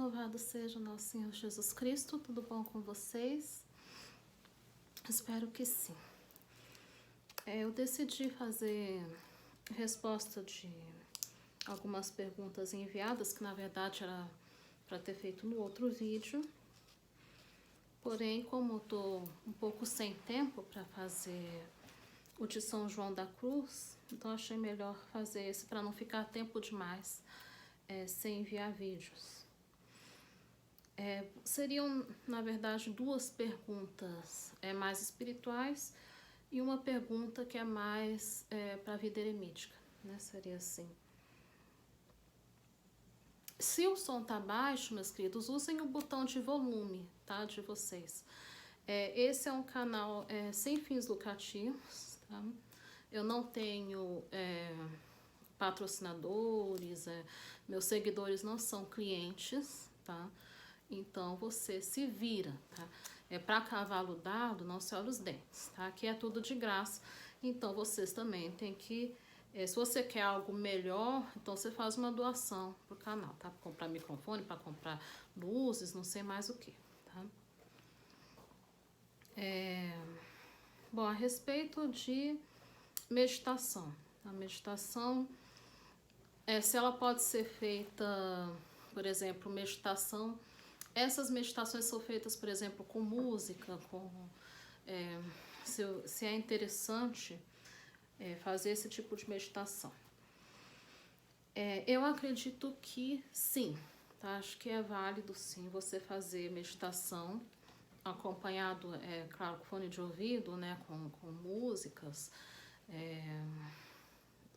Louvado seja o nosso Senhor Jesus Cristo. Tudo bom com vocês? Espero que sim. Eu decidi fazer resposta de algumas perguntas enviadas, que na verdade era para ter feito no outro vídeo. Porém, como eu tô um pouco sem tempo para fazer o de São João da Cruz, então achei melhor fazer esse para não ficar tempo demais sem enviar vídeos. Seriam, na verdade, duas perguntas mais espirituais e uma pergunta que é mais para a vida eremítica, né? Seria assim. Se o som tá baixo, meus queridos, usem o botão de volume, tá? De vocês. Esse é um canal sem fins lucrativos, tá? Eu não tenho patrocinadores, meus seguidores não são clientes, tá? Então você se vira, tá? Para cavalo dado, não se olha os dentes, tá? Aqui é tudo de graça. Então vocês também têm que, se você quer algo melhor, então você faz uma doação pro canal, tá? Pra comprar microfone, para comprar luzes, não sei mais o que, tá? Bom, a respeito de meditação. A meditação, se ela pode ser feita, por exemplo, meditação. Essas meditações são feitas, por exemplo, com música, se é interessante fazer esse tipo de meditação. Eu acredito que sim, tá? Acho que é válido sim você fazer meditação acompanhado, claro, com fone de ouvido, né? Com músicas.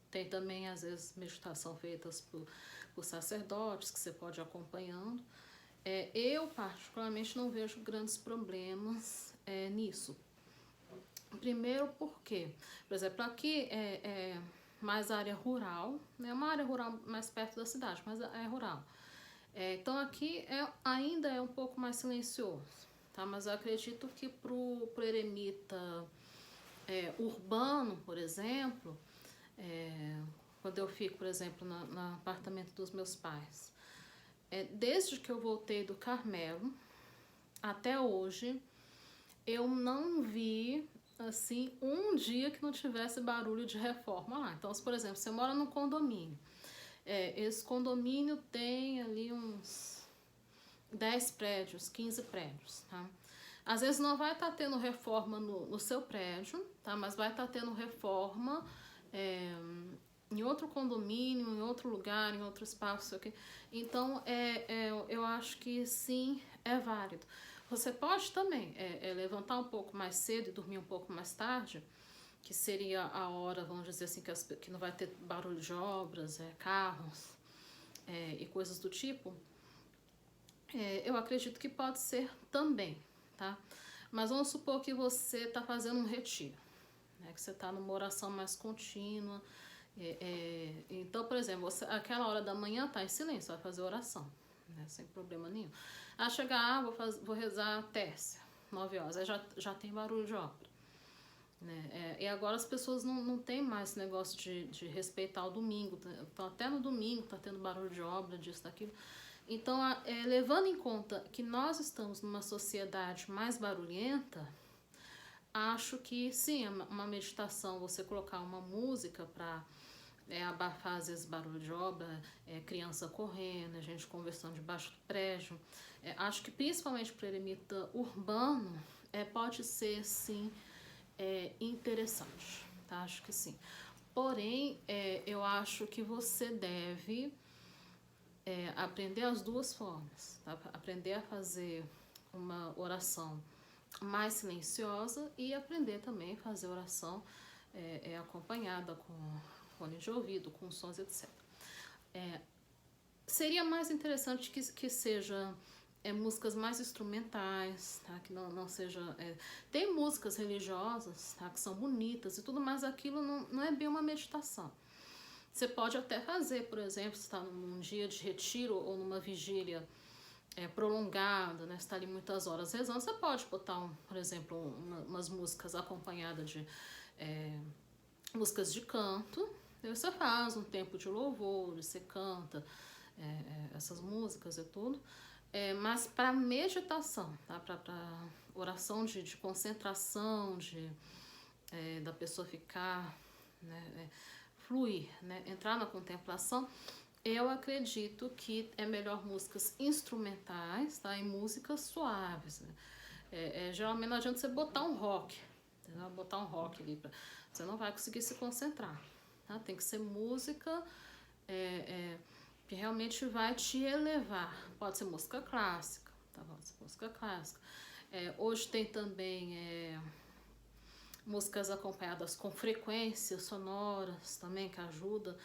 Tem também, às vezes, meditação feitas por sacerdotes que você pode ir acompanhando. Eu, particularmente, não vejo grandes problemas nisso. Primeiro porque, por exemplo, aqui é mais área rural, né? Uma área rural mais perto da cidade, mas é rural. Então aqui ainda é um pouco mais silencioso, tá? Mas eu acredito que pro eremita urbano, por exemplo, quando eu fico, por exemplo, no apartamento dos meus pais, desde que eu voltei do Carmelo até hoje, eu não vi assim um dia que não tivesse barulho de reforma lá. Então, se, por exemplo, você mora num condomínio, esse condomínio tem ali uns 10 prédios, 15 prédios, tá? Às vezes não vai estar tendo reforma no seu prédio, tá? Mas vai estar tendo reforma em outro condomínio, em outro lugar, em outro espaço, okay? Então, eu acho que sim, é válido. Você pode também levantar um pouco mais cedo e dormir um pouco mais tarde, que seria a hora, vamos dizer assim, que não vai ter barulho de obras, carros e coisas do tipo. Eu acredito que pode ser também, tá? Mas vamos supor que você está fazendo um retiro, né? Que você está numa oração mais contínua. Então, por exemplo, aquela hora da manhã tá em silêncio, vai fazer oração, né? Sem problema nenhum. Chegar, vou rezar a terça, 9 horas, aí já tem barulho de obra, né? E agora as pessoas não tem mais esse negócio de respeitar o domingo, então até no domingo tá tendo barulho de obra, disso, daquilo. Então, levando em conta que nós estamos numa sociedade mais barulhenta, acho que sim, uma meditação, você colocar uma música para abafar às vezes barulho de obra, criança correndo, a gente conversando debaixo do prédio. Acho que principalmente para o eremita urbano pode ser sim interessante, tá? Acho que sim. Porém, eu acho que você deve aprender as duas formas, tá? Aprender a fazer uma oração mais silenciosa e aprender também a fazer oração acompanhada com fone de ouvido, com sons, etc. Seria mais interessante que seja músicas mais instrumentais, tá? Que não seja... tem músicas religiosas, tá? Que são bonitas e tudo, mas aquilo não é bem uma meditação. Você pode até fazer, por exemplo, se está num dia de retiro ou numa vigília prolongada, né? Você está ali muitas horas rezando, você pode botar, por exemplo, umas músicas acompanhadas de músicas de canto. Aí você faz um tempo de louvor, você canta essas músicas e tudo. Mas para meditação, tá? Para oração de concentração, da pessoa ficar, né, fluir, né, entrar na contemplação, eu acredito que é melhor músicas instrumentais, tá? E músicas suaves, né? Geralmente não adianta você botar um rock, entendeu? Botar um rock ali, você não vai conseguir se concentrar, tá? Tem que ser música que realmente vai te elevar. Pode ser música clássica, tá? Pode ser música clássica. Hoje tem também músicas acompanhadas com frequências sonoras também, que ajuda,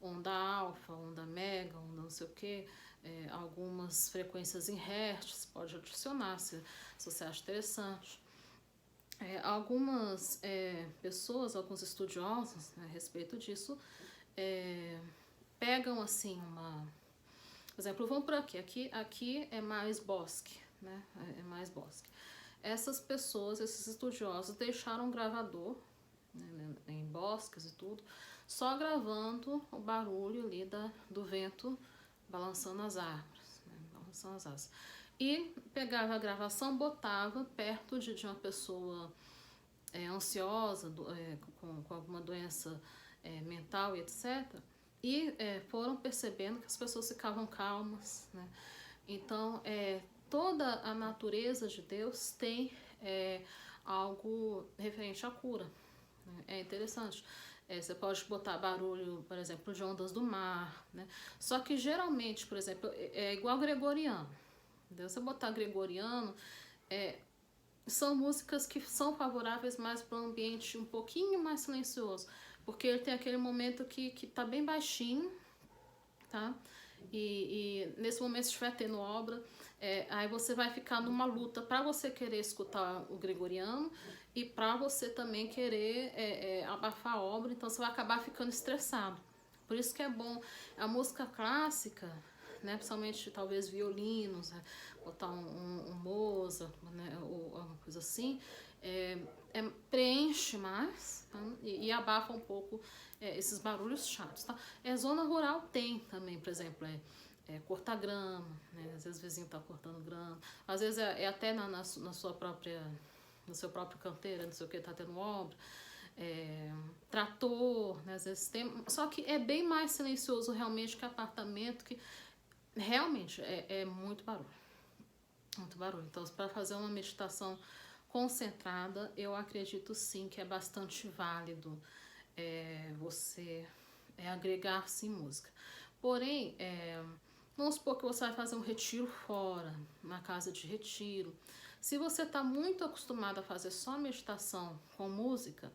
onda alfa, onda mega, onda não sei o que, algumas frequências em hertz, pode adicionar se você acha interessante. Algumas pessoas, alguns estudiosos, né, a respeito disso, pegam assim por exemplo, vamos por aqui é mais bosque, né, é mais bosque. Essas pessoas, esses estudiosos, deixaram um gravador, né, em bosques e tudo, só gravando o barulho ali do vento balançando as árvores, né, balançando as árvores. E pegava a gravação, botava perto de uma pessoa ansiosa, com alguma doença mental e etc. E foram percebendo que as pessoas ficavam calmas, né? Então, toda a natureza de Deus tem algo referente à cura, né? É interessante. Você pode botar barulho, por exemplo, de ondas do mar, né? Só que geralmente, por exemplo, é igual gregoriano. Entendeu? Se você botar gregoriano, são músicas que são favoráveis mais para um ambiente um pouquinho mais silencioso, porque ele tem aquele momento que tá bem baixinho, tá? E nesse momento, se estiver tendo obra, aí você vai ficar numa luta para você querer escutar o gregoriano e para você também querer abafar a obra, então você vai acabar ficando estressado. Por isso que é bom a música clássica, né, principalmente talvez violinos, né, botar um Mozart, né, ou uma coisa assim, preenche mais, tá? E abafa um pouco esses barulhos chatos, tá? Zona rural tem também, por exemplo, cortar grama, né? Às vezes o vizinho tá cortando grama, às vezes até na sua própria, no seu próprio canteiro, não sei o que, tá tendo obra, trator, né? Às vezes tem, só que é bem mais silencioso realmente que apartamento, que realmente é muito barulho. Muito barulho. Então, para fazer uma meditação concentrada, eu acredito sim que é bastante válido você agregar sim música. Porém, vamos supor que você vai fazer um retiro fora, na casa de retiro. Se você está muito acostumado a fazer só meditação com música,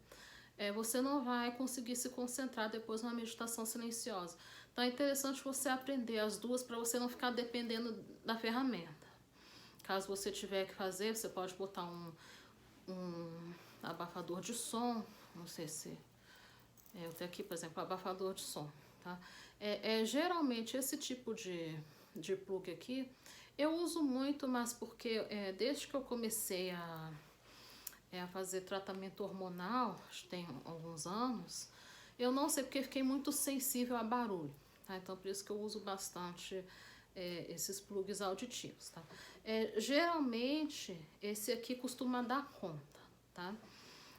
você não vai conseguir se concentrar depois numa meditação silenciosa. Então é interessante você aprender as duas para você não ficar dependendo da ferramenta. Caso você tiver que fazer, você pode botar um abafador de som, não sei se... eu tenho aqui, por exemplo, abafador de som, tá? Geralmente esse tipo de plug aqui, eu uso muito, mas porque desde que eu comecei a fazer tratamento hormonal, acho que tem alguns anos, eu não sei porque fiquei muito sensível a barulho, tá? Então por isso que eu uso bastante esses plugs auditivos, tá? Geralmente esse aqui costuma dar conta, tá?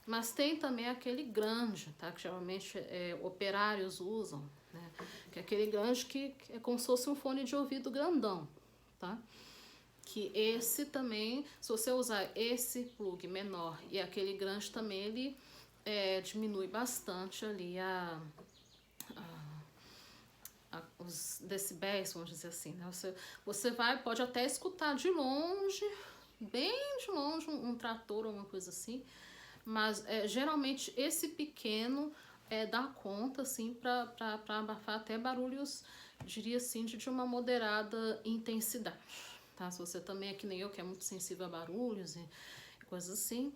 Mas tem também aquele grande, tá? Que geralmente operários usam, né? Que é aquele grande que é como se fosse um fone de ouvido grandão, tá? Que esse também, se você usar esse plug menor e aquele grande também, ele diminui bastante ali os decibéis, vamos dizer assim, né? Você pode até escutar de longe, bem de longe, um trator ou uma coisa assim, mas geralmente esse pequeno dá conta, assim, para abafar até barulhos, diria assim, de uma moderada intensidade, tá? Se você também é que nem eu, que é muito sensível a barulhos e coisas assim,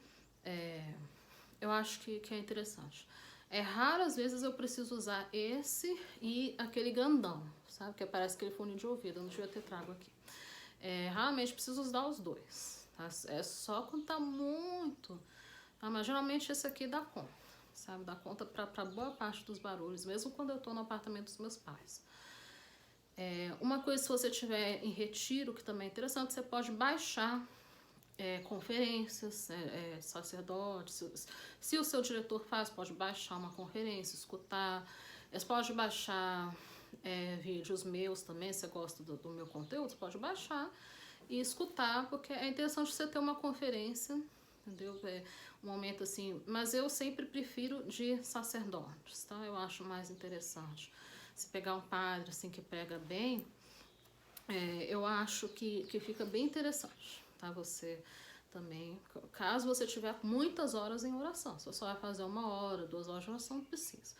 eu acho que é interessante. Raras vezes eu preciso usar esse e aquele grandão, sabe? Que parece aquele fone de ouvido, eu não devia ter trago aqui. Raramente preciso usar os dois, tá? É só quando tá muito... mas geralmente esse aqui dá conta, sabe? Dá conta pra boa parte dos barulhos, mesmo quando eu tô no apartamento dos meus pais. Uma coisa, se você estiver em retiro, que também é interessante, você pode baixar conferências, sacerdotes. Se o seu diretor faz, pode baixar uma conferência, escutar. Você pode baixar vídeos meus também, se você gosta do meu conteúdo, você pode baixar e escutar, porque é interessante você ter uma conferência, entendeu? Um momento assim, mas eu sempre prefiro de sacerdotes, tá? Eu acho mais interessante. Se pegar um padre assim que prega bem, eu acho que fica bem interessante, tá? Você também, caso você tiver muitas horas em oração, se você só vai fazer 1 hora, 2 horas de oração, não precisa.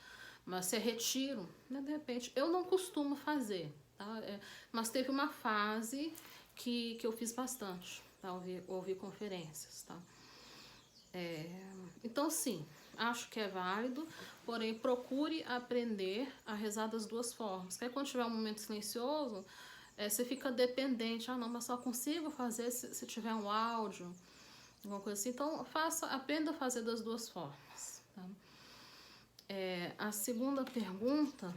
Mas se é retiro, né, de repente, eu não costumo fazer, tá? Mas teve uma fase que eu fiz bastante, tá? Ouvir conferências, tá? Então, sim, acho que é válido, porém, procure aprender a rezar das duas formas. Que aí, quando tiver um momento silencioso, você fica dependente. Ah, não, mas só consigo fazer se tiver um áudio, alguma coisa assim. Então, aprenda a fazer das duas formas. Tá? A segunda pergunta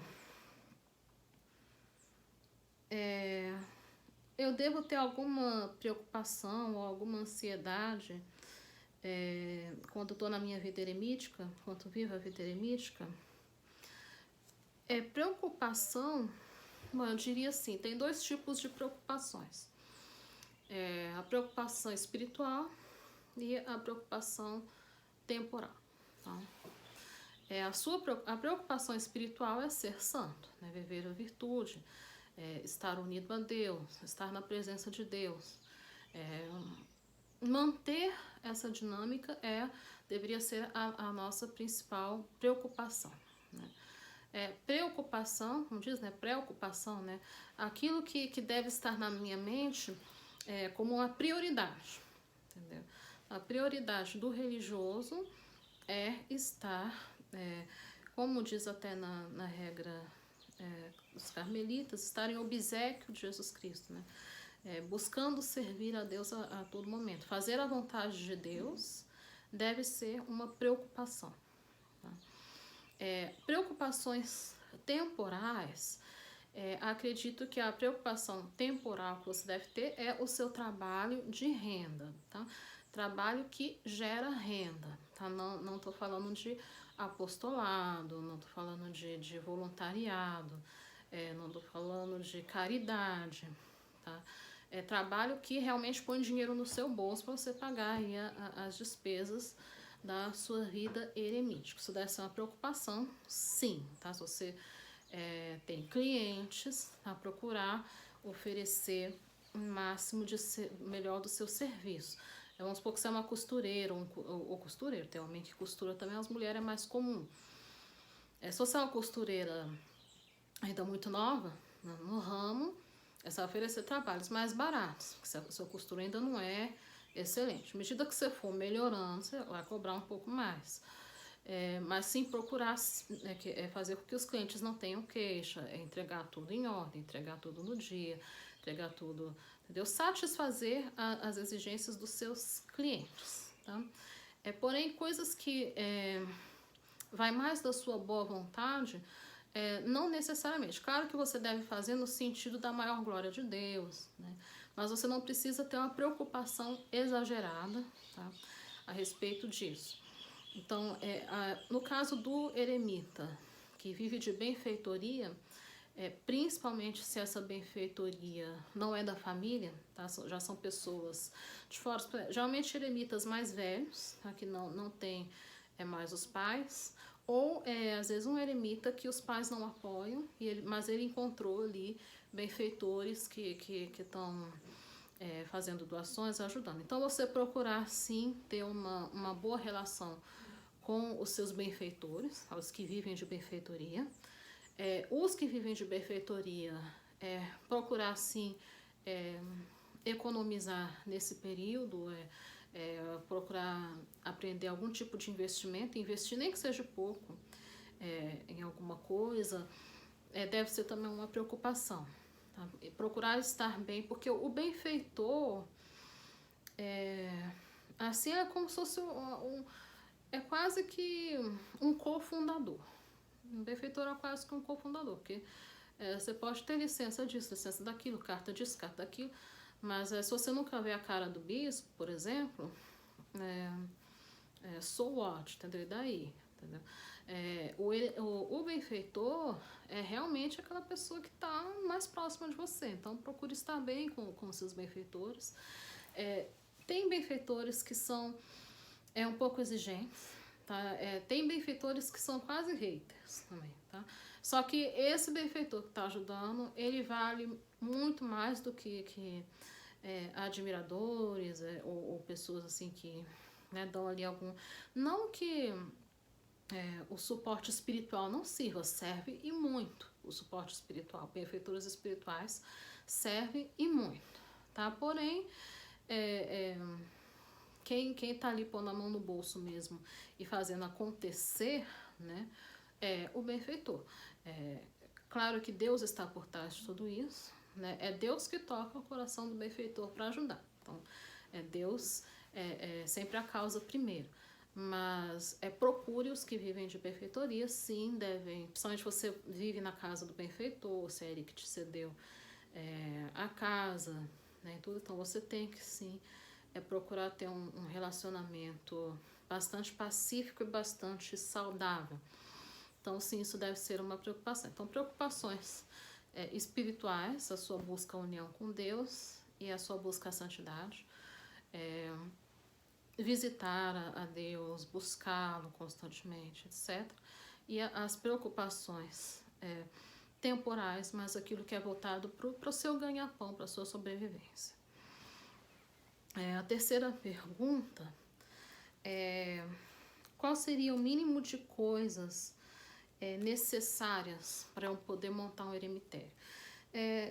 eu devo ter alguma preocupação ou alguma ansiedade quando estou na minha vida eremítica, quando vivo a vida eremítica? Preocupação, bom, eu diria assim, tem 2 tipos de preocupações. A preocupação espiritual e a preocupação temporal. Tá? A preocupação espiritual é ser santo, né? Viver a virtude, estar unido a Deus, estar na presença de Deus. Manter essa dinâmica deveria ser a nossa principal preocupação. Né? Preocupação, como diz, né? Preocupação, né? Aquilo que deve estar na minha mente como uma prioridade. Entendeu? A prioridade do religioso é estar, como diz até na regra dos carmelitas, estar em obséquio de Jesus Cristo, né? Buscando servir a Deus a todo momento. Fazer a vontade de Deus deve ser uma preocupação. Tá? Preocupações temporais, acredito que a preocupação temporal que você deve ter é o seu trabalho de renda, tá? Trabalho que gera renda, tá? Não estou falando de apostolado, não estou falando de voluntariado, não estou falando de caridade, tá? Trabalho que realmente põe dinheiro no seu bolso para você pagar aí as despesas da sua vida eremítica. Isso deve ser uma preocupação, sim, tá? Se você tem clientes, tá? Procurar oferecer o máximo melhor do seu serviço. Vamos supor que você é uma costureira ou costureiro, tem homem que costura também, as mulheres é mais comum. Se você é uma costureira ainda muito nova, no ramo, você vai oferecer trabalhos mais baratos, porque a sua costura ainda não é excelente. À medida que você for melhorando, você vai cobrar um pouco mais. Mas sim procurar fazer com que os clientes não tenham queixa, entregar tudo em ordem, entregar tudo no dia, entregar tudo, entendeu? Satisfazer as exigências dos seus clientes, tá? Porém, coisas que vai mais da sua boa vontade, não necessariamente. Claro que você deve fazer no sentido da maior glória de Deus, né? Mas você não precisa ter uma preocupação exagerada, tá? A respeito disso. Então, no caso do eremita, que vive de benfeitoria, principalmente se essa benfeitoria não é da família, tá? Já são pessoas de fora, geralmente eremitas mais velhos, tá? Que não tem mais os pais, ou às vezes um eremita que os pais não apoiam, mas ele encontrou ali benfeitores que estão fazendo doações, ajudando. Então, você procurar sim ter uma boa relação com os seus benfeitores, os que vivem de benfeitoria. Os que vivem de benfeitoria, procurar sim economizar nesse período, procurar aprender algum tipo de investimento, investir nem que seja pouco em alguma coisa, deve ser também uma preocupação. Tá? Procurar estar bem, porque o benfeitor assim é como se fosse quase que um cofundador. Um benfeitor é quase que um cofundador, porque Você pode ter licença disso, licença daquilo, carta disso, carta daquilo, mas se você nunca vê a cara do bispo, por exemplo, so what, entendeu? E daí, entendeu? O benfeitor é realmente aquela pessoa que está mais próxima de você, então procure estar bem com seus benfeitores. Tem benfeitores que são um pouco exigentes, tá? Tem benfeitores que são quase haters também, tá? Só que esse benfeitor que está ajudando, ele vale muito mais do que admiradores ou pessoas assim que dão ali algum... Não que o suporte espiritual não sirva, serve e muito o suporte espiritual. Benfeitores espirituais serve e muito, tá? Porém, quem tá ali pondo a mão no bolso mesmo e fazendo acontecer, né, é o benfeitor. Claro que Deus está por trás de tudo isso, né? É Deus que toca o coração do benfeitor para ajudar. Então, Deus sempre a causa primeiro. Mas procure os que vivem de benfeitoria, sim, devem. Principalmente você vive na casa do benfeitor, se é ele que te cedeu a casa, né? Tudo. Então você tem que sim procurar ter um relacionamento bastante pacífico e bastante saudável. Então, sim, isso deve ser uma preocupação. Então, preocupações espirituais, a sua busca à união com Deus e a sua busca à santidade. Visitar a Deus, buscá-lo constantemente, etc. E as preocupações temporais, mas aquilo que é voltado para o seu ganha-pão, para a sua sobrevivência. A terceira pergunta é: qual seria o mínimo de coisas necessárias para eu poder montar um eremitério?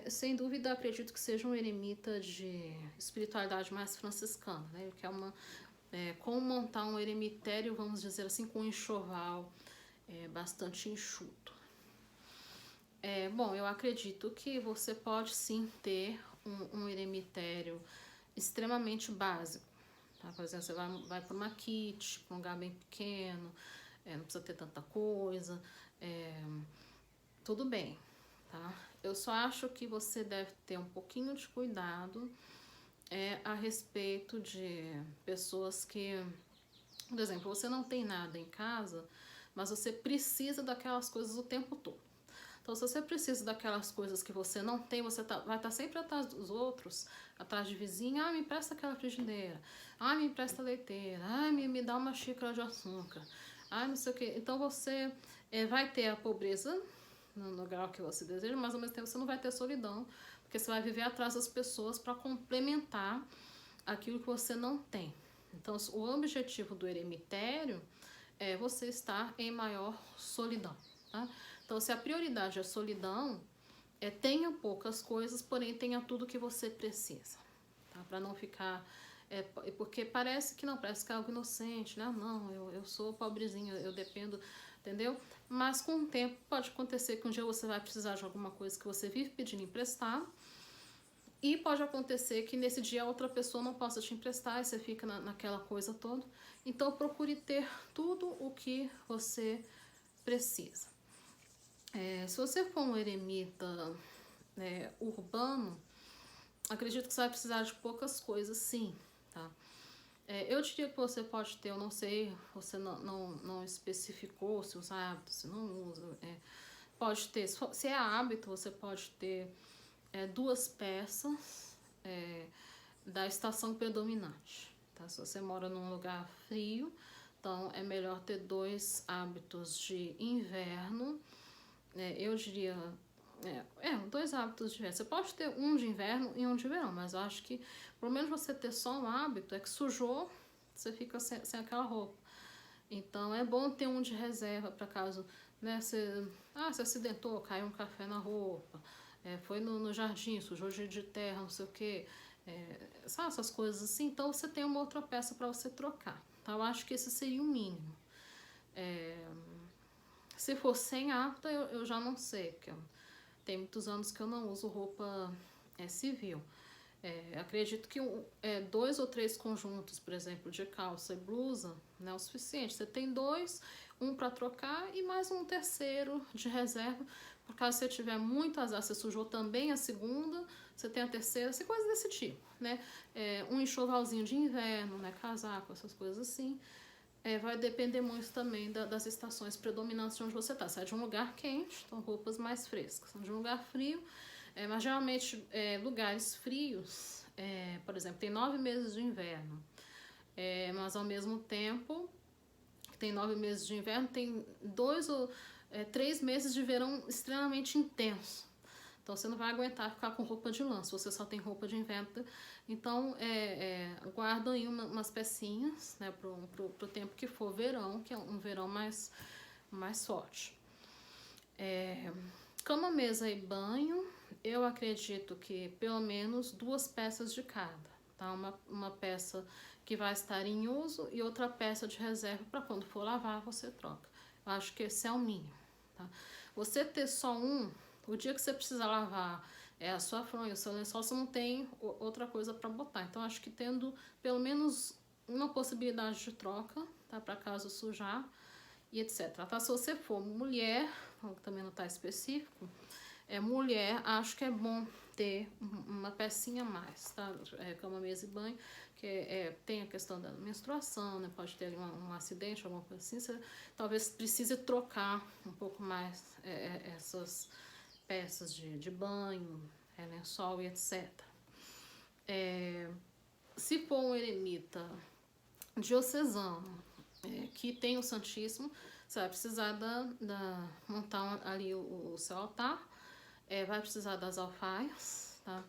Sem dúvida, acredito que seja um eremita de espiritualidade mais franciscana, né? Que é como montar um eremitério, vamos dizer assim, com um enxoval bastante enxuto. Bom, eu acredito que você pode sim ter um eremitério extremamente básico. Tá? Por exemplo, você vai para uma kit, para um lugar bem pequeno, não precisa ter tanta coisa, tudo bem, tá? Eu só acho que você deve ter um pouquinho de cuidado a respeito de pessoas que, por exemplo, você não tem nada em casa, mas você precisa daquelas coisas o tempo todo. Então, se você precisa daquelas coisas que você não tem, você vai estar sempre atrás dos outros, atrás de vizinho. Me empresta aquela frigideira. Me empresta a leiteira. Me dá uma xícara de açúcar. Não sei o quê. Então, você vai ter a pobreza no grau que você deseja, mas ao mesmo tempo você não vai ter solidão, porque você vai viver atrás das pessoas para complementar aquilo que você não tem. Então, o objetivo do eremitério é você estar em maior solidão, tá? Então, se a prioridade é a solidão, tenha poucas coisas, porém tenha tudo que você precisa, tá? Para não ficar... porque parece que é algo inocente, né? Não, eu sou pobrezinho, eu dependo, entendeu? Mas com o tempo pode acontecer que um dia você vai precisar de alguma coisa que você vive pedindo emprestar, e pode acontecer que nesse dia outra pessoa não possa te emprestar e você fica naquela coisa toda. Então procure ter tudo o que você precisa. Se você for um eremita urbano, acredito que você vai precisar de poucas coisas, sim, tá? Eu diria que você pode ter, eu não sei, você não especificou se usa hábito, se não usa. Pode ter, se é hábito, você pode ter 2 peças da estação predominante, tá? Se você mora num lugar frio, então é melhor ter 2 hábitos de inverno. Eu diria 2 hábitos de inverno. Você pode ter um de inverno e um de verão, mas eu acho que pelo menos você ter só um hábito que sujou, você fica sem aquela roupa. Então é bom ter um de reserva para caso você acidentou, caiu um café na roupa, foi no jardim, sujou de terra, não sei o que, sabe, essas coisas assim. Então você tem uma outra peça para você trocar. Então eu acho que esse seria o mínimo. Se for sem hábito, eu já não sei, porque tem muitos anos que eu não uso roupa civil. Acredito que 2 ou 3 conjuntos, por exemplo, de calça e blusa, não é o suficiente. Você tem 2, um para trocar e mais um terceiro de reserva, Por caso você tiver muito azar, você sujou também a segunda, você tem a terceira, assim, coisa desse tipo, né? Um enxovalzinho de inverno, né? Casaco, essas coisas assim. Vai depender muito também das estações predominantes de onde você está. Se é de um lugar quente, então roupas mais frescas. Se é de um lugar frio, mas geralmente lugares frios, por exemplo, tem 9 meses de inverno, mas ao mesmo tempo que tem 9 meses de inverno, tem 2 ou 3 meses de verão extremamente intenso. Então você não vai aguentar ficar com roupa de lã, se você só tem roupa de inverno. Então guardam aí umas pecinhas, né, pro tempo que for verão, que é um verão mais forte. Cama, mesa e banho, eu acredito que pelo menos 2 peças de cada, tá? Uma peça que vai estar em uso e outra peça de reserva para quando for lavar você troca. Eu acho que esse é o mínimo, tá? Você ter só o dia que você precisa lavar a sua fronha, o seu lençol, você não tem outra coisa para botar. Então, acho que tendo pelo menos uma possibilidade de troca, tá? Para caso sujar e etc. Tá? Se você for mulher, também não tá específico, mulher, acho que é bom ter uma pecinha a mais, tá? Cama, mesa e banho, que tem a questão da menstruação, né? Pode ter um acidente, alguma coisa assim, você talvez precise trocar um pouco mais essas peças de banho, lençol e etc. Se for um eremita diocesano que tem o Santíssimo, você vai precisar montar ali o seu altar, vai precisar das alfaias, tá?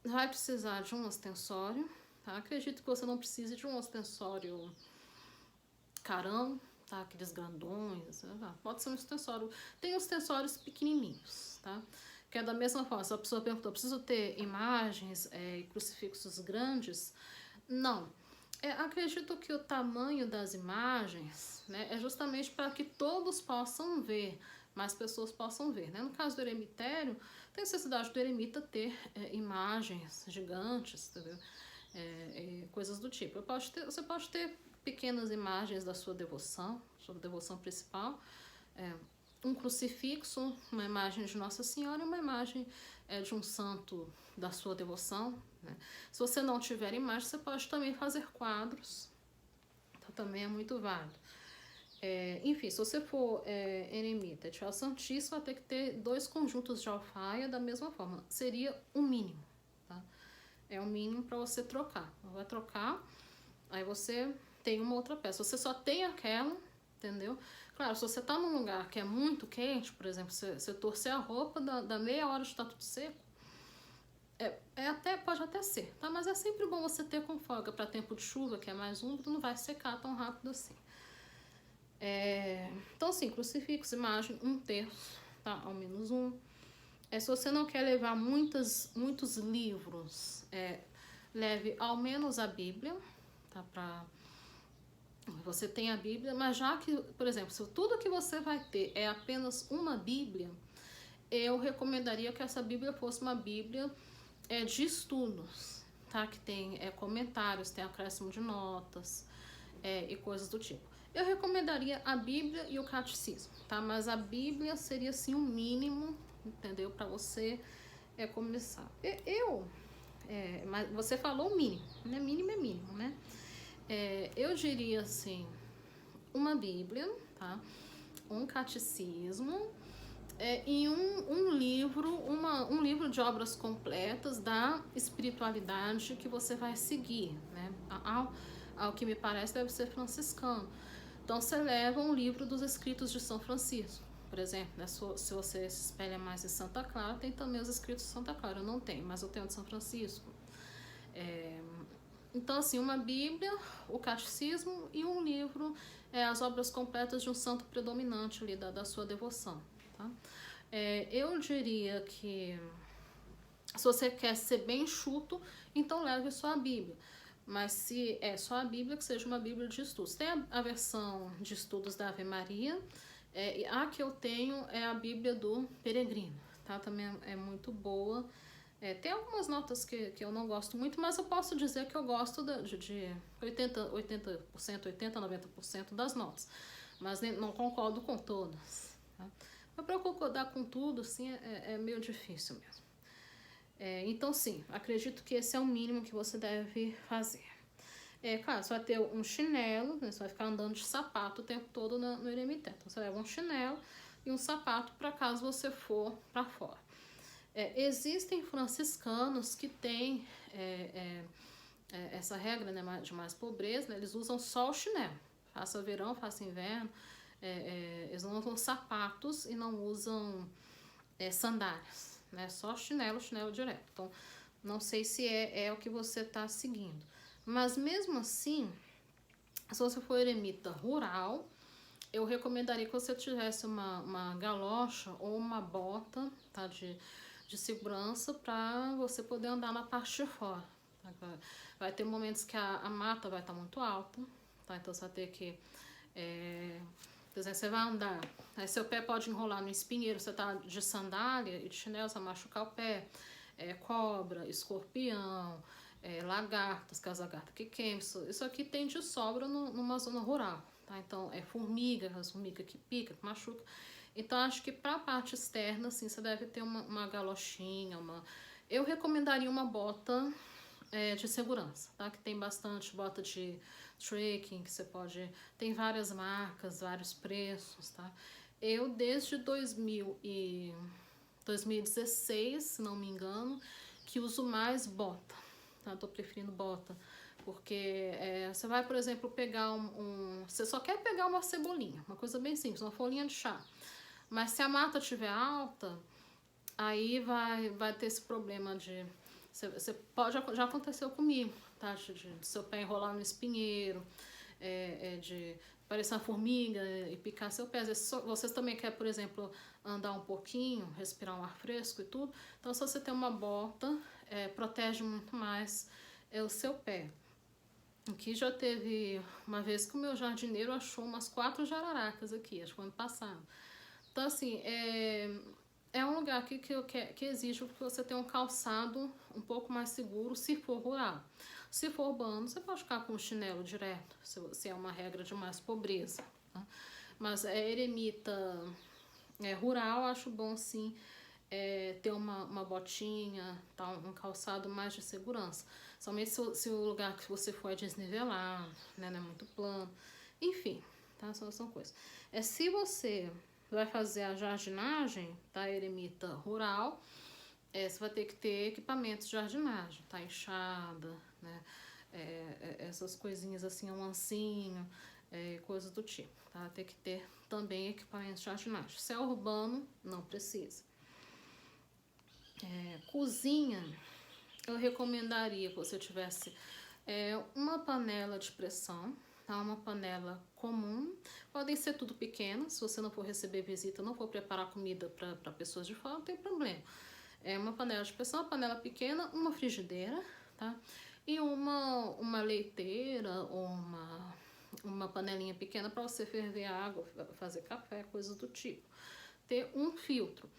Vai precisar de um ostensório, tá? Acredito que você não precise de um ostensório carão, tá? Aqueles grandões, pode ser um ostensório. Tem ostensórios pequenininhos, tá? Que é da mesma forma, se a pessoa perguntou, preciso ter imagens e crucifixos grandes? Não. Acredito que o tamanho das imagens, né, é justamente para que todos possam ver, mais pessoas possam ver, né? No caso do eremitério, tem necessidade do eremita ter imagens gigantes, entendeu? Coisas do tipo. Você pode ter pequenas imagens da sua devoção principal, um crucifixo, uma imagem de Nossa Senhora e uma imagem de um santo da sua devoção, né? Se você não tiver imagem, você pode também fazer quadros, então também é muito válido. Enfim, se você for eremita, tiver o Santíssimo, vai ter que ter 2 conjuntos de alfaia da mesma forma, seria o mínimo, tá? É o mínimo para você trocar. Vai trocar, aí você tem uma outra peça. Você só tem aquela, entendeu? Claro, se você tá num lugar que é muito quente, por exemplo, você torcer a roupa, da meia hora de estar tudo seco, pode até ser, tá? Mas é sempre bom você ter com folga para tempo de chuva, que é mais úmido, não vai secar tão rápido assim. Então, assim, crucifixo, imagem, 1/3, tá? Ao menos um. Se você não quer levar muitos livros, leve ao menos a Bíblia, tá? Você tem a Bíblia, mas já que, por exemplo, se tudo que você vai ter é apenas uma Bíblia, eu recomendaria que essa Bíblia fosse uma Bíblia de estudos, tá? Que tem comentários, tem acréscimo de notas e coisas do tipo. Eu recomendaria a Bíblia e o catecismo, tá? Mas a Bíblia seria, assim, um mínimo, entendeu? Para você começar. Mas você falou o mínimo, né? Mínimo é mínimo, né? Eu diria assim, uma Bíblia, tá? Um catecismo e um livro de obras completas da espiritualidade que você vai seguir, né? Ao que me parece deve ser franciscano. Então você leva um livro dos escritos de São Francisco, por exemplo, né? Se você se espelha mais em Santa Clara, tem também os escritos de Santa Clara. Eu não tenho, mas eu tenho de São Francisco. Então, assim, uma Bíblia, o catecismo e um livro, as obras completas de um santo predominante ali da sua devoção, tá? Eu diria que se você quer ser bem enxuto, então leve só a Bíblia. Mas se é só a Bíblia, que seja uma Bíblia de estudos. Tem a versão de estudos da Ave Maria, a que eu tenho é a Bíblia do Peregrino, tá? Também é muito boa. Tem algumas notas que eu não gosto muito, mas eu posso dizer que eu gosto de 80%, 90% das notas. Mas não concordo com todas, tá? Mas para concordar com tudo, assim, é meio difícil mesmo. Então, sim, acredito que esse é o mínimo que você deve fazer. Claro, você vai ter um chinelo, né, você vai ficar andando de sapato o tempo todo no eremité. Então, você leva um chinelo e um sapato para caso você for para fora. Existem franciscanos que têm essa regra, né, de mais pobreza, né, eles usam só o chinelo. Faça verão, faça inverno, eles não usam sapatos e não usam sandálias, né, só chinelo direto. Então, não sei se é o que você está seguindo. Mas mesmo assim, se você for eremita rural, eu recomendaria que você tivesse uma galocha ou uma bota, tá, de segurança para você poder andar na parte de fora. Tá? Vai ter momentos que a mata vai estar muito alta, tá? Então você vai ter que... por exemplo, você vai andar, aí seu pé pode enrolar no espinheiro, você tá de sandália e de chinelo, você vai machucar o pé. Cobra, escorpião, lagartas, que é as lagartas que queimam. Isso aqui tem de sobra numa zona rural, tá? Então, formiga, as formigas que pica, que machuca. Então, acho que para a parte externa, assim, você deve ter uma galochinha, Eu recomendaria uma bota de segurança, tá? Que tem bastante bota de trekking, que você pode... Tem várias marcas, vários preços, tá? Eu, desde 2016, se não me engano, que uso mais bota, tá? Tô preferindo bota, porque você vai, por exemplo, pegar você só quer pegar uma cebolinha, uma coisa bem simples, uma folhinha de chá, mas se a mata estiver alta, aí vai ter esse problema de... Você pode... Já aconteceu comigo, tá? De seu pé enrolar no espinheiro, de parecer uma formiga e picar seu pé. Às vezes vocês também querem, por exemplo, andar um pouquinho, respirar um ar fresco e tudo. Então, se você tem uma bota, protege muito mais o seu pé. Aqui já teve uma vez que o meu jardineiro achou umas 4 jararacas aqui, acho que ano passado. Então, assim, é um lugar aqui que exige que você tenha um calçado um pouco mais seguro, se for rural. Se for urbano, você pode ficar com o chinelo direto, se é uma regra de mais pobreza. Tá? Mas eremita rural, acho bom, sim, ter uma botinha, tá? Um calçado mais de segurança. Somente se o lugar que você for é desnivelado, né, não é muito plano. Enfim, tá? São coisas. Se você vai fazer a jardinagem, tá? Eremita rural, você vai ter que ter equipamentos de jardinagem, tá? Enxada, né? Essas coisinhas assim, um ancinho, coisas do tipo, tá? Tem que ter também equipamentos de jardinagem. Se é urbano, não precisa. Cozinha, eu recomendaria que você tivesse uma panela de pressão, tá? Uma panela comum. Podem ser tudo pequenas, se você não for receber visita, não for preparar comida para pessoas de fora, não tem problema. Uma panela de pressão, uma panela pequena, uma frigideira, tá? E uma leiteira ou uma panelinha pequena para você ferver água, fazer café, coisas do tipo. Ter um filtro.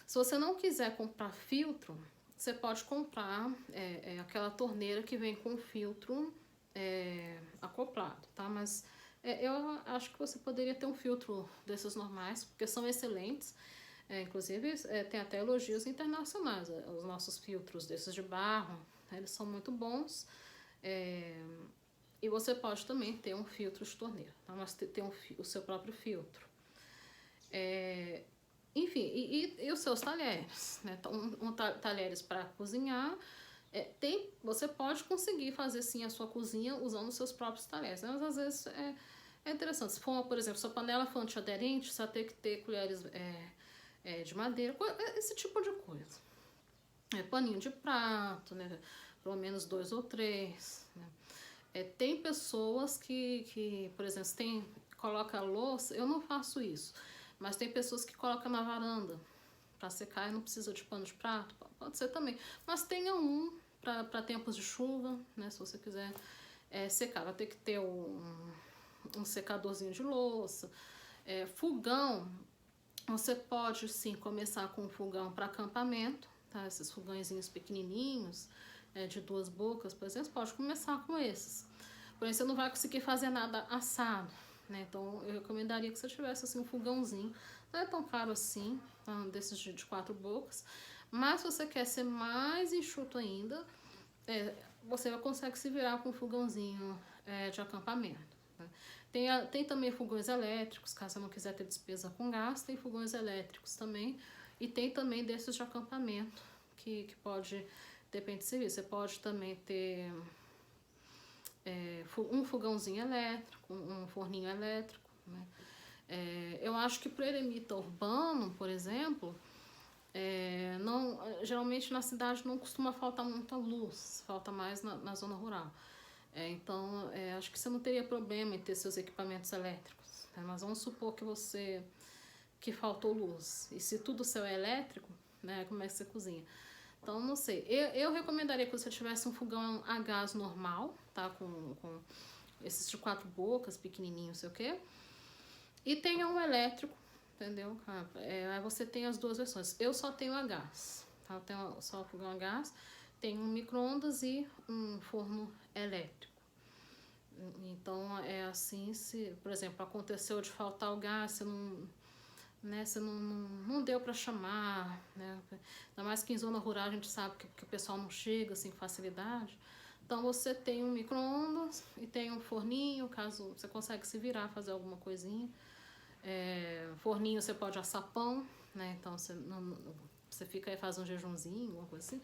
Se você não quiser comprar filtro, você pode comprar aquela torneira que vem com filtro acoplado, tá? Mas eu acho que você poderia ter um filtro desses normais, porque são excelentes. Inclusive, tem até elogios internacionais. Os nossos filtros desses de barro, eles são muito bons. E você pode também ter um filtro de torneira, tá? Mas ter o seu próprio filtro. Enfim, e os seus talheres, né? Então, talheres para cozinhar. Você pode conseguir fazer sim a sua cozinha usando os seus próprios talheres, né? Mas às vezes é interessante. Se for, por exemplo, sua panela for antiaderente, você vai ter que ter colheres de madeira, esse tipo de coisa. Paninho de prato, né? Pelo menos 2 ou 3. Né? Tem pessoas que, por exemplo, coloca louça, eu não faço isso, mas tem pessoas que colocam na varanda para secar e não precisa de pano de prato, pode ser também. Mas tenha um para tempos de chuva, né? Se você quiser secar, vai ter que ter um secadorzinho de louça. Fogão, você pode sim começar com um fogão para acampamento, tá? Esses fogãozinhos pequenininhos, de 2 bocas, por exemplo, você pode começar com esses. Porém, você não vai conseguir fazer nada assado, né? Então, eu recomendaria que você tivesse assim um fogãozinho não é tão caro assim, tá? Desses de 4 bocas. Mas se você quer ser mais enxuto ainda, você consegue se virar com um fogãozinho de acampamento. Né? Tem também fogões elétricos, caso você não quiser ter despesa com gás, tem fogões elétricos também. E tem também desses de acampamento, que pode, depende do serviço, você pode também ter um fogãozinho elétrico, um forninho elétrico. Né? Eu acho que para o eremita urbano, por exemplo, geralmente na cidade não costuma faltar muita luz, falta mais na zona rural. Então, acho que você não teria problema em ter seus equipamentos elétricos. Né? Mas vamos supor que faltou luz. E se tudo seu é elétrico, né, como é que você cozinha? Então, não sei. Eu recomendaria que você tivesse um fogão a gás normal, tá? Com esses de 4 bocas, pequenininho, não sei o quê. E tenha um elétrico, entendeu? Aí você tem as duas versões. Eu só tenho a gás, tá? Eu tenho só o fogão a gás, tenho um micro-ondas e um forno elétrico. Então, é assim, se, por exemplo, aconteceu de faltar o gás, você não deu para chamar, né? Ainda mais que em zona rural a gente sabe que o pessoal não chega assim com facilidade. Então você tem um micro-ondas e tem um forninho, caso você consegue se virar, fazer alguma coisinha. Forninho você pode assar pão, né? Então você fica aí, faz um jejumzinho, alguma coisa assim.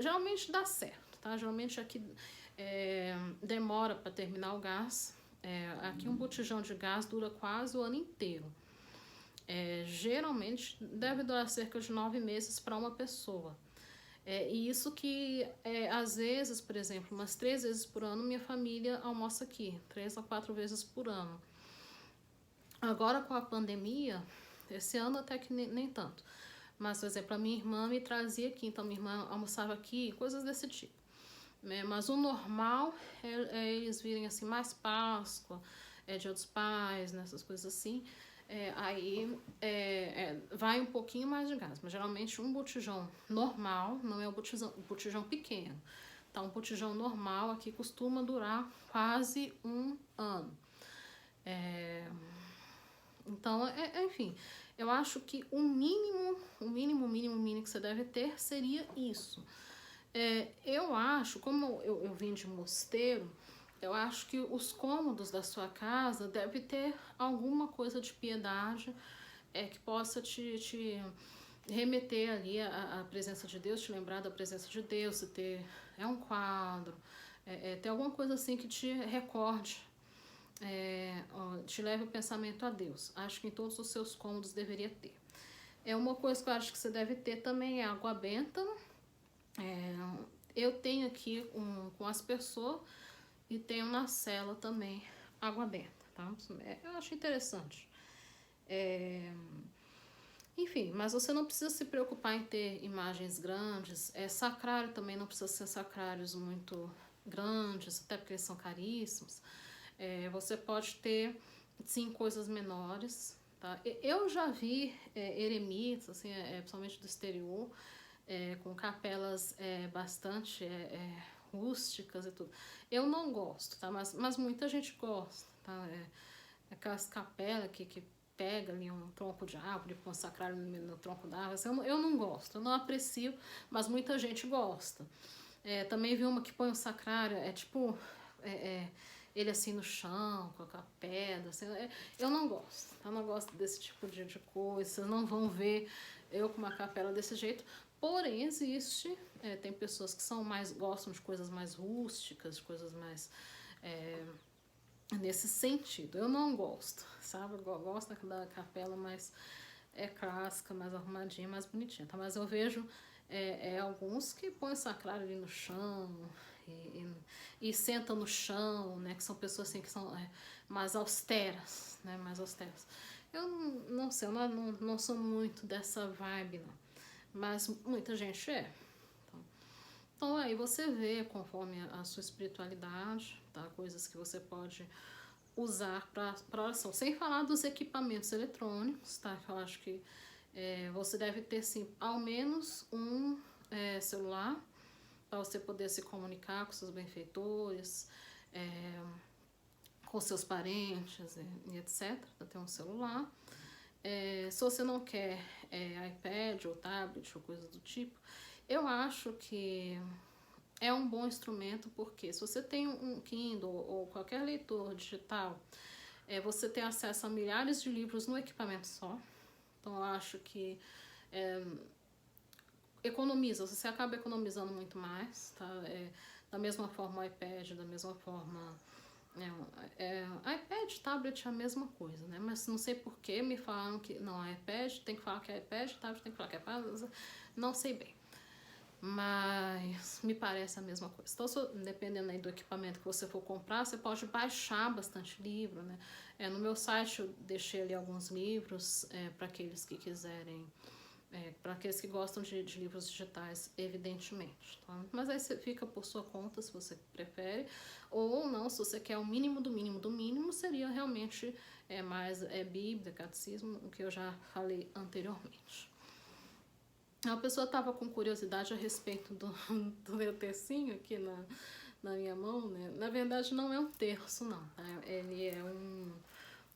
Geralmente dá certo, tá? Geralmente aqui demora para terminar o gás. Aqui um botijão de gás dura quase o ano inteiro. Geralmente deve durar cerca de 9 meses para uma pessoa. E isso que, às vezes, por exemplo, umas 3 vezes por ano, minha família almoça aqui, 3 a 4 vezes por ano. Agora com a pandemia, esse ano até que nem tanto. Mas, por exemplo, a minha irmã me trazia aqui, então minha irmã almoçava aqui, coisas desse tipo. Mas o normal é eles virem assim, mais Páscoa, Dia dos Pais, nessas coisas assim. Aí vai um pouquinho mais de gás, mas geralmente um botijão normal, não é o botijão pequeno, tá? Um botijão normal aqui costuma durar quase um ano. Então, enfim, eu acho que o mínimo que você deve ter seria isso. Eu acho, como eu vim de mosteiro, eu acho que os cômodos da sua casa deve ter alguma coisa de piedade que possa te remeter ali à presença de Deus, te lembrar da presença de Deus, se ter um quadro, ter alguma coisa assim que te recorde, te leve o pensamento a Deus. Acho que em todos os seus cômodos deveria ter. Uma coisa que eu acho que você deve ter também é água benta. Eu tenho aqui com as pessoas e tenho na cela também água benta, tá? Eu acho interessante. Enfim, mas você não precisa se preocupar em ter imagens grandes. Sacrário também não precisa ser sacrários muito grandes, até porque eles são caríssimos. Você pode ter, sim, coisas menores, tá? Eu já vi eremitas, assim, principalmente do exterior, com capelas bastante rústicas e tudo. Eu não gosto, tá? Mas muita gente gosta, tá? Aquelas capelas que pega ali um tronco de árvore, põe um sacrário no tronco da árvore. Assim, eu não gosto, eu não aprecio, mas muita gente gosta. Também vi uma que põe um sacrário, tipo... ele assim no chão, com a pedra, assim, eu não gosto, eu não gosto desse tipo de coisa, vocês não vão ver eu com uma capela desse jeito, porém existe, tem pessoas que gostam de coisas mais rústicas, de coisas mais nesse sentido, eu não gosto, sabe, eu gosto da capela mais clássica, mais arrumadinha, mais bonitinha, tá? Mas eu vejo alguns que põem o sacrário ali no chão, e sentam no chão, né, que são pessoas assim que são mais austeras, né, mais austeras. Eu não sei, eu não sou muito dessa vibe, não, mas muita gente Então aí você vê conforme a sua espiritualidade, tá, coisas que você pode usar para oração, sem falar dos equipamentos eletrônicos, tá, que eu acho que você deve ter sim ao menos um celular para você poder se comunicar com seus benfeitores, com seus parentes e etc. Ter um celular. Se você não quer iPad ou tablet ou coisa do tipo, eu acho que é um bom instrumento, porque se você tem um Kindle ou qualquer leitor digital, você tem acesso a milhares de livros no equipamento só. Então eu acho que economiza, você acaba economizando muito mais, tá? Da mesma forma o iPad, da mesma forma iPad, tablet é a mesma coisa, né? Mas não sei por que me falaram que não, iPad tem que falar que é iPad, tablet tem que falar que é iPad, não sei bem. Mas me parece a mesma coisa. Então, dependendo aí do equipamento que você for comprar, você pode baixar bastante livro, né? No meu site eu deixei ali alguns livros para aqueles que quiserem, para aqueles que gostam de livros digitais, evidentemente. Tá? Mas aí você fica por sua conta, se você prefere, ou não, se você quer o mínimo do mínimo do mínimo, seria realmente mais Bíblia, catecismo, o que eu já falei anteriormente. A pessoa estava com curiosidade a respeito do meu tercinho aqui na minha mão, né? Na verdade, não é um terço, não. Tá? Ele é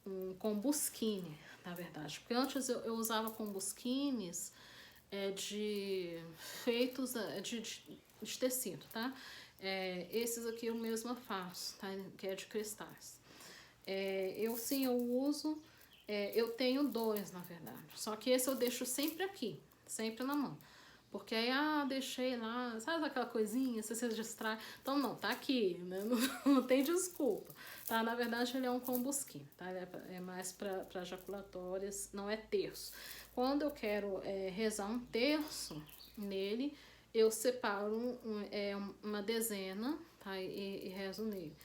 um combusquine, na verdade. Porque antes eu usava combusquines feitos de tecido, tá? Esses aqui eu mesma faço, tá? Que é de cristais. Eu uso, eu tenho dois, na verdade. Só que esse eu deixo sempre aqui, sempre na mão. Porque aí, deixei lá, sabe aquela coisinha, você se distrai. Então, não, tá aqui, né? Não tem desculpa. Tá? Na verdade, ele é um combusquim, tá? É mais para jaculatórias, não é terço. Quando eu quero rezar um terço nele, eu separo uma dezena, tá? E rezo nele.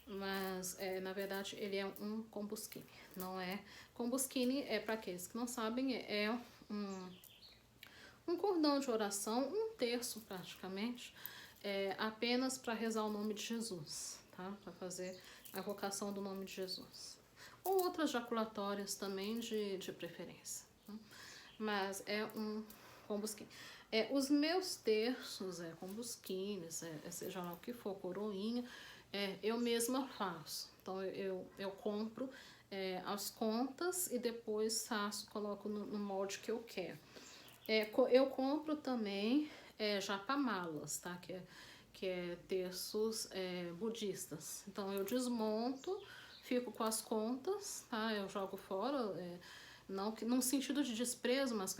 Mas, na verdade, ele é um combusquine. Não é... Combusquine, para aqueles que não sabem, um cordão de oração, um terço praticamente, apenas para rezar o nome de Jesus, tá? Para fazer a vocação do nome de Jesus. Ou outras jaculatórias também de preferência. Tá? Mas é um combusquine. Os meus terços, combusquines, seja lá o que for, coroinha, eu mesma faço. Então eu compro as contas e depois coloco no molde que eu quero. Eu compro também japamalas, tá? Que é terços budistas. Então eu desmonto, fico com as contas, tá? Eu jogo fora, não que num sentido de desprezo, mas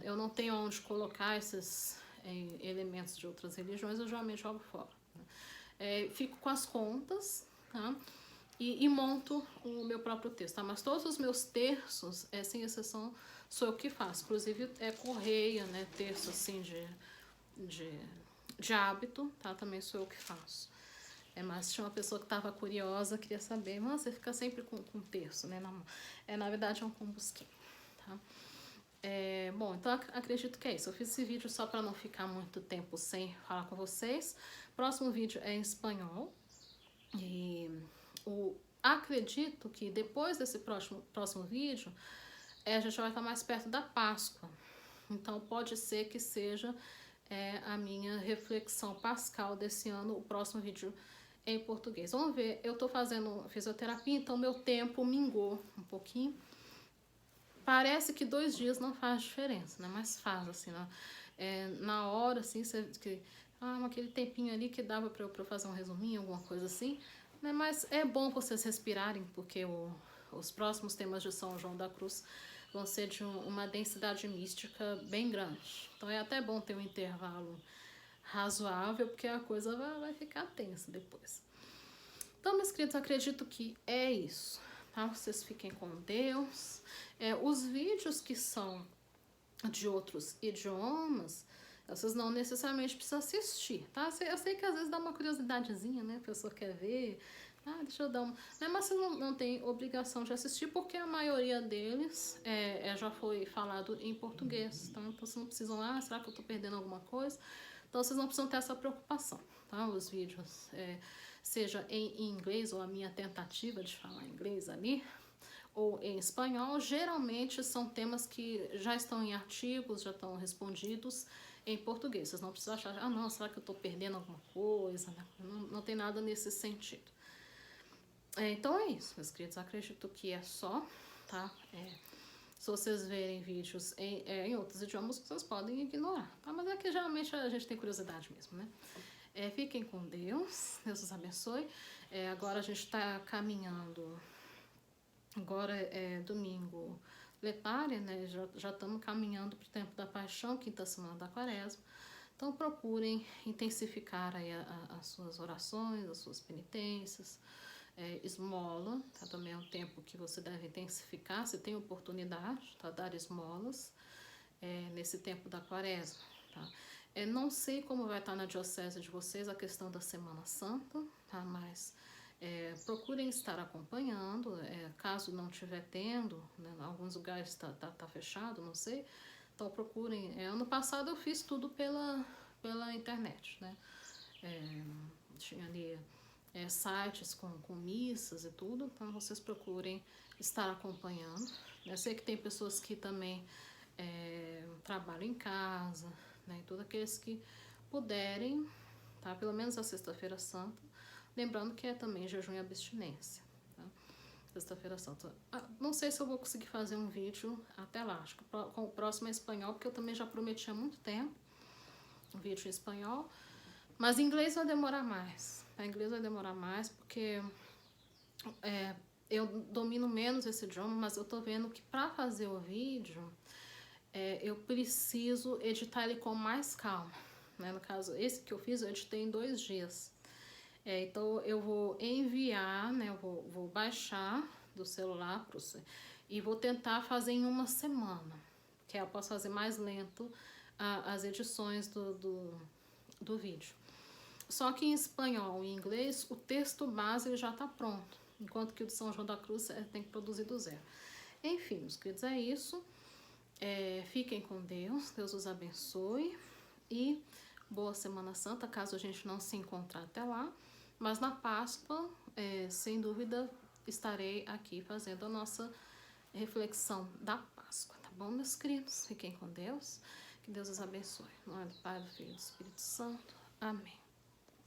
eu não tenho onde colocar esses elementos de outras religiões, eu geralmente jogo fora. Né? Fico com as contas, tá? E monto o meu próprio texto, tá? Mas todos os meus terços, sem exceção, sou eu que faço. Inclusive, correia, né? Terço, assim, de hábito, tá? Também sou eu que faço. Mas tinha uma pessoa que estava curiosa, queria saber, mas você fica sempre com terço, né? Na verdade, é um combustível, tá? Bom, então acredito que é isso. Eu fiz esse vídeo só para não ficar muito tempo sem falar com vocês. Próximo vídeo é em espanhol. E acredito que depois desse próximo vídeo, a gente vai estar mais perto da Páscoa. Então pode ser que seja a minha reflexão pascal desse ano, o próximo vídeo em português. Vamos ver, eu tô fazendo fisioterapia, então meu tempo mingou um pouquinho. Parece que 2 dias não faz diferença, né? Mas faz, assim, né? Na hora, assim, aquele tempinho ali que dava pra eu fazer um resuminho, alguma coisa assim, né? Mas é bom vocês respirarem, porque os próximos temas de São João da Cruz vão ser de uma densidade mística bem grande. Então é até bom ter um intervalo razoável, porque a coisa vai ficar tensa depois. Então, meus queridos, acredito que é isso, tá? Vocês fiquem com Deus. Os vídeos que são de outros idiomas, vocês não necessariamente precisam assistir, tá? Eu sei que às vezes dá uma curiosidadezinha, né? A pessoa quer ver, deixa eu dar uma... Mas vocês não tem obrigação de assistir, porque a maioria deles já foi falado em português. Então, vocês não precisam, será que eu tô perdendo alguma coisa? Então, vocês não precisam ter essa preocupação, tá? Os vídeos, seja em inglês, ou a minha tentativa de falar inglês ali, ou em espanhol, geralmente são temas que já estão em artigos, já estão respondidos em português. Vocês não precisam achar, não, será que eu estou perdendo alguma coisa? Não tem nada nesse sentido. Então é isso, meus queridos. Acredito que é só, tá? Se vocês verem vídeos em outros idiomas, vocês podem ignorar, tá? Mas é que geralmente a gente tem curiosidade mesmo, né? Fiquem com Deus, Deus os abençoe. Agora a gente está caminhando, agora é domingo letária, né? Já estamos caminhando para o tempo da paixão, quinta semana da quaresma. Então procurem intensificar aí as suas orações, as suas penitências, esmola, tá? Também é um tempo que você deve intensificar, se tem oportunidade, tá? Dar esmolas nesse tempo da quaresma, tá? Não sei como vai estar na diocese de vocês a questão da Semana Santa, tá? Mas procurem estar acompanhando, caso não estiver tendo, né? Em alguns lugares tá fechado, não sei, então procurem. Ano passado eu fiz tudo pela internet, né? Tinha ali sites com missas e tudo, então vocês procurem estar acompanhando. Eu sei que tem pessoas que também trabalham em casa, né? Todos aqueles que puderem, tá? Pelo menos a Sexta-feira Santa, lembrando que é também jejum e abstinência, tá? Sexta-feira Santa. Não sei se eu vou conseguir fazer um vídeo até lá, acho que com o próximo é espanhol, porque eu também já prometi há muito tempo um vídeo em espanhol, mas em inglês vai demorar mais. Em inglês vai demorar mais porque eu domino menos esse idioma, mas eu tô vendo que para fazer o vídeo eu preciso editar ele com mais calma, né? No caso, esse que eu fiz, eu editei em 2 dias. Então eu vou enviar, né? Eu vou baixar do celular e vou tentar fazer em 1 semana, que eu posso fazer mais lento as edições do vídeo. Só que em espanhol e em inglês, o texto base já está pronto, enquanto que o de São João da Cruz tem que produzir do zero. Enfim, meus queridos, é isso. Fiquem com Deus, Deus os abençoe e boa Semana Santa, caso a gente não se encontrar até lá. Mas na Páscoa, sem dúvida, estarei aqui fazendo a nossa reflexão da Páscoa, tá bom, meus queridos? Fiquem com Deus, que Deus os abençoe. Em nome do Pai, do Filho e do Espírito Santo. Amém.